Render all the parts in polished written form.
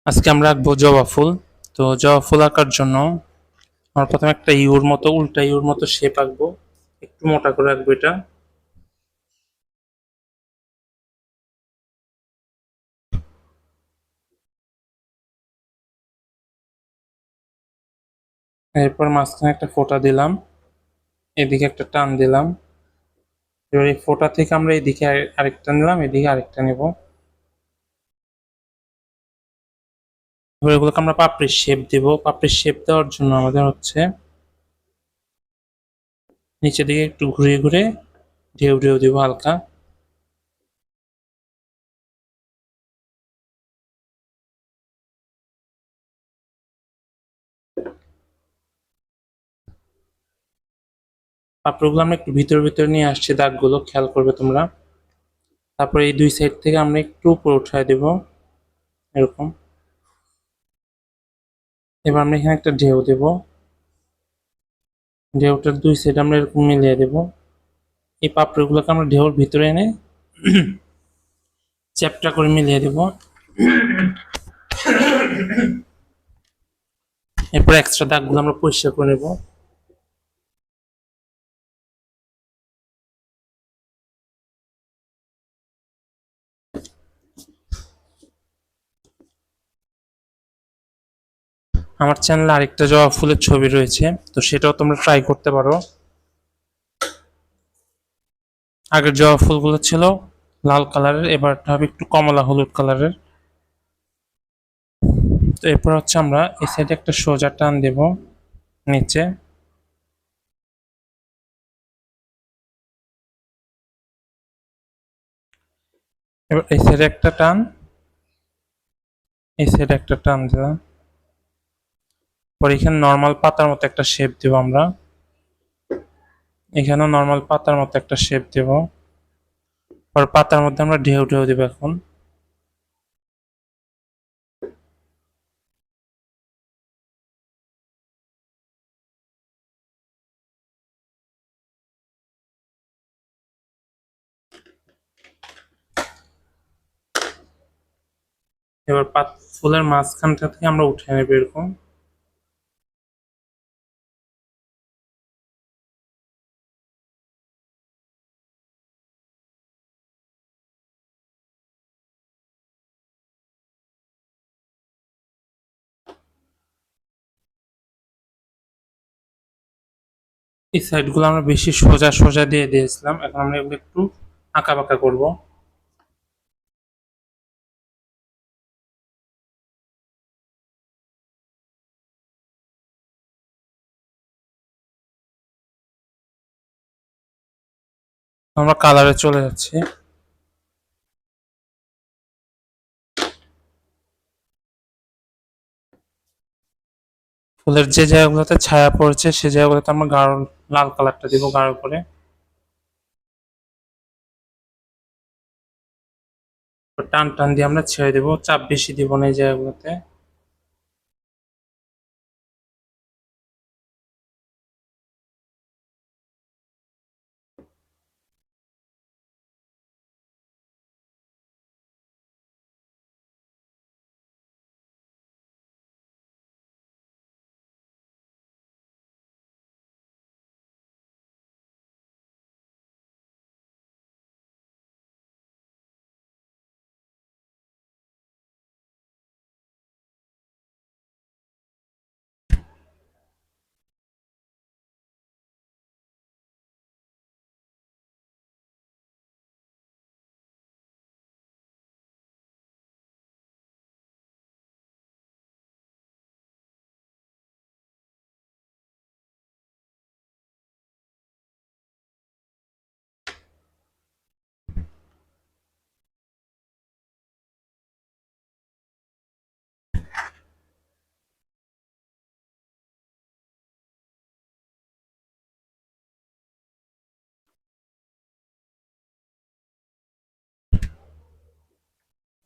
আজকে আমরা আঁকবো জবা ফুল। তো জবা ফুল আঁকার জন্য আমরা প্রথমে একটা ইউর মতো উল্টা ইউর মতো শেপ আঁকবো। একটু মোটা করে আঁকবো এটা। এরপর মাঝখানে একটা ফোঁটা দিলাম, এদিকে একটা টান দিলাম। এবার এই ফোঁটা থেকে আমরা এদিকে আরেকটা নিলাম, এদিকে আরেকটা নেব। এবার এগুলোকে আমরা পাপড়ির শেপ দিব। পাপড়ির শেপ দেওয়ার জন্য আমাদের হচ্ছে নিচের দিকে একটু ঘুরিয়ে ঘুরে ঢেউ ঢেউ দিব হালকা। পাপড়িগুলো আমরা একটু ভিতর ভিতর নিয়ে আসছি, দাগগুলো খেয়াল করবে তোমরা। তারপরে এই দুই সাইড থেকে আমরা একটু উপরে উঠায় দেব, এরকম। এবার আমরা এখানে একটা ঢেউ দেব। ঢেউটার দুই সাইড আমরা এরকম মিলিয়ে দেব। এই পাপড়িগুলোকে আমরা ঢেউর ভিতরে এনে চ্যাপ্টা করে মিলিয়ে দেব। এরপর এক্সট্রা দাগগুলো আমরা পরিষ্কার করে নেব। আমার চ্যানেলে আরেকটা জবা ফুলের ছবি রয়েছে, তো সেটাও তোমরা ট্রাই করতে পারো। আগের জবা ফুলগুলো ছিল লাল কালারের, এবারটা হবে একটু কমলা হলুদ কালারের। তো এরপর হচ্ছে আমরা এই সাইডে একটা সোজা টান দেব নিচে। এবার এই সাইডে একটা টান, এই সাইডে একটা টান দিলাম। পরে এখানে নর্মাল পাতার মতো একটা শেপ দেব আমরা। এখানেও নর্মাল পাতার মতো একটা শেপ দেব। পর পাতার মধ্যে আমরা ঢেউ ঢেউ দেব এখন। এবার ফুলের মাঝখানটা থেকে আমরা উঠে নেব এরকম। এই সাইড গুলো আমরা বেশি সোজা সোজা দিয়ে দিয়েছিলাম, এখন আমরা এগুলো একটু আঁকা বাঁকা করবো। আমরা কালারে চলে যাচ্ছি। ফুলের যে জায়গাগুলোতে ছায়া পড়েছে সে জায়গাগুলোতে আমরা গাঢ় লাল কালারটা দিব গাঢ় করে। টান টান দিয়ে আমরা ছেড়ে দেবো, চাপ বেশি দিব না এই জায়গাগুলোতে।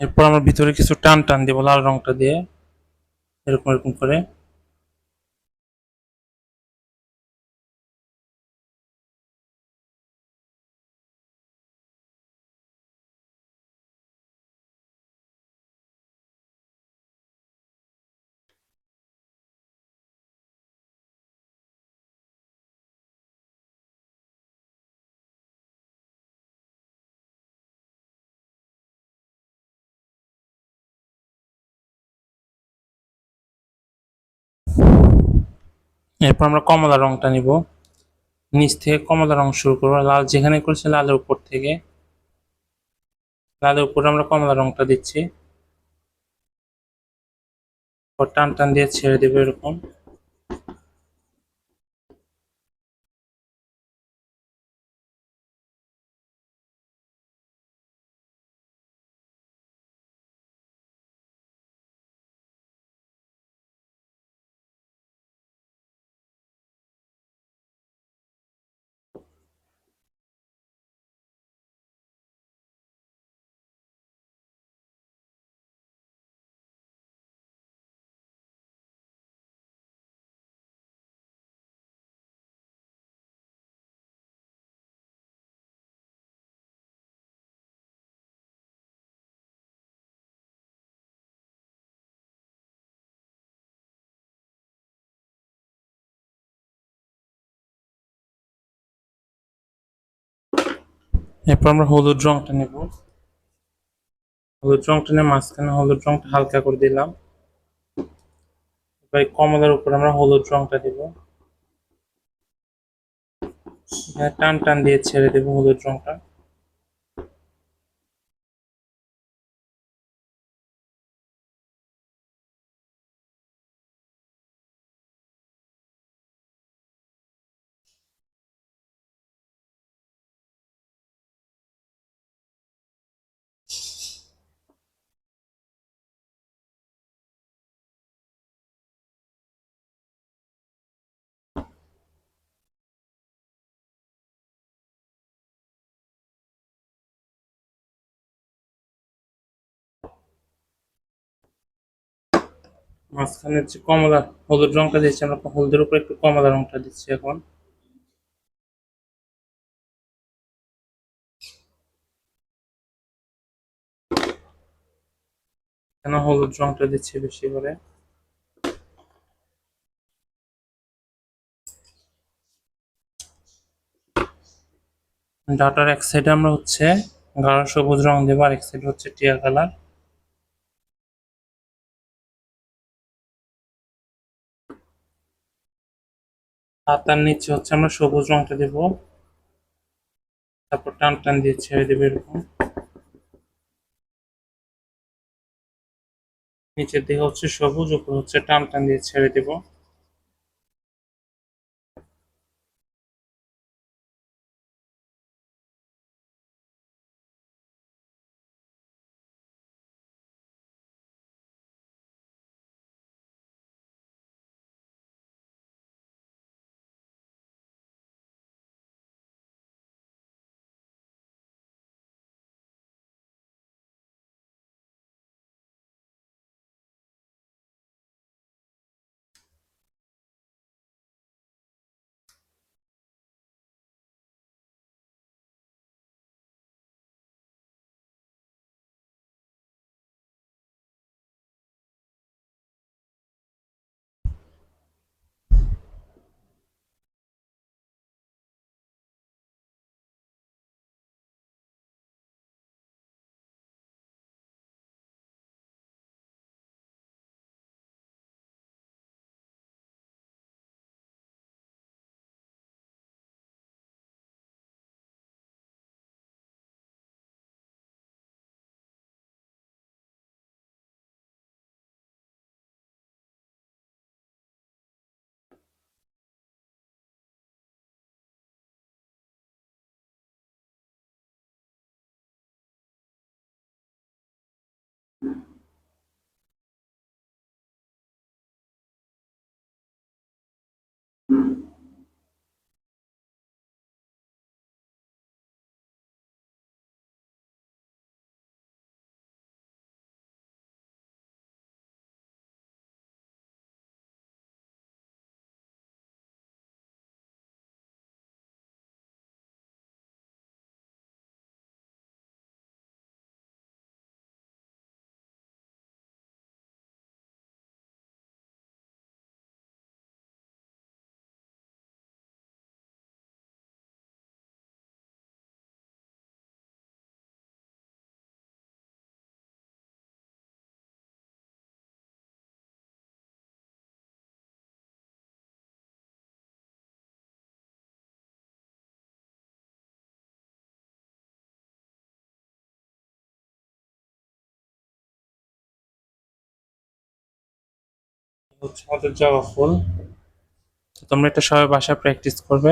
এরপর আমরা ভিতরে কিছু টান টান দিব লাল রংটা দিয়ে, এরকম এরকম করে। এরপর আমরা কমলা রংটা নিব, নিচ থেকে কমলা রং শুরু করবো, লাল যেখানে করেছি লালের উপর থেকে, লালের উপরে আমরা কমলা রংটা দিচ্ছি, টান টান দিয়ে ছেড়ে দেবো এরকম। এরপর আমরা হলুদ রংটা নেব, হলুদ রংটা নিয়ে মাঝখানে হলুদ রংটা হালকা করে দিলাম। এবার কমলার উপর আমরা হলুদ রংটা দিব, টান টান দিয়ে ছেড়ে দেবো হলুদ রংটা। মাঝখানে যে কমলা হলুদ রংটা দিচ্ছি, আমরা হলুদের উপর একটু কমলা রংটা দিচ্ছি এখন। কেন হলুদ রংটা দিচ্ছি বেশি করে, ডাটার এক সাইডে আমরা হচ্ছে গাঢ় সবুজ রং দেবো, আর এক সাইডে হচ্ছে টিয়া কালার। হাতার নিচে হচ্ছে আমরা সবুজ রংটা দেবো, তারপর টান টান দিয়ে ছেড়ে দেবো এরকম। নিচের দিকে হচ্ছে সবুজ, উপর হচ্ছে টান টান দিয়ে ছেড়ে দেবো। হচ্ছে আমাদের জবা ফুল। তো তোমরা এটা সবাই বাসায় প্র্যাকটিস করবে।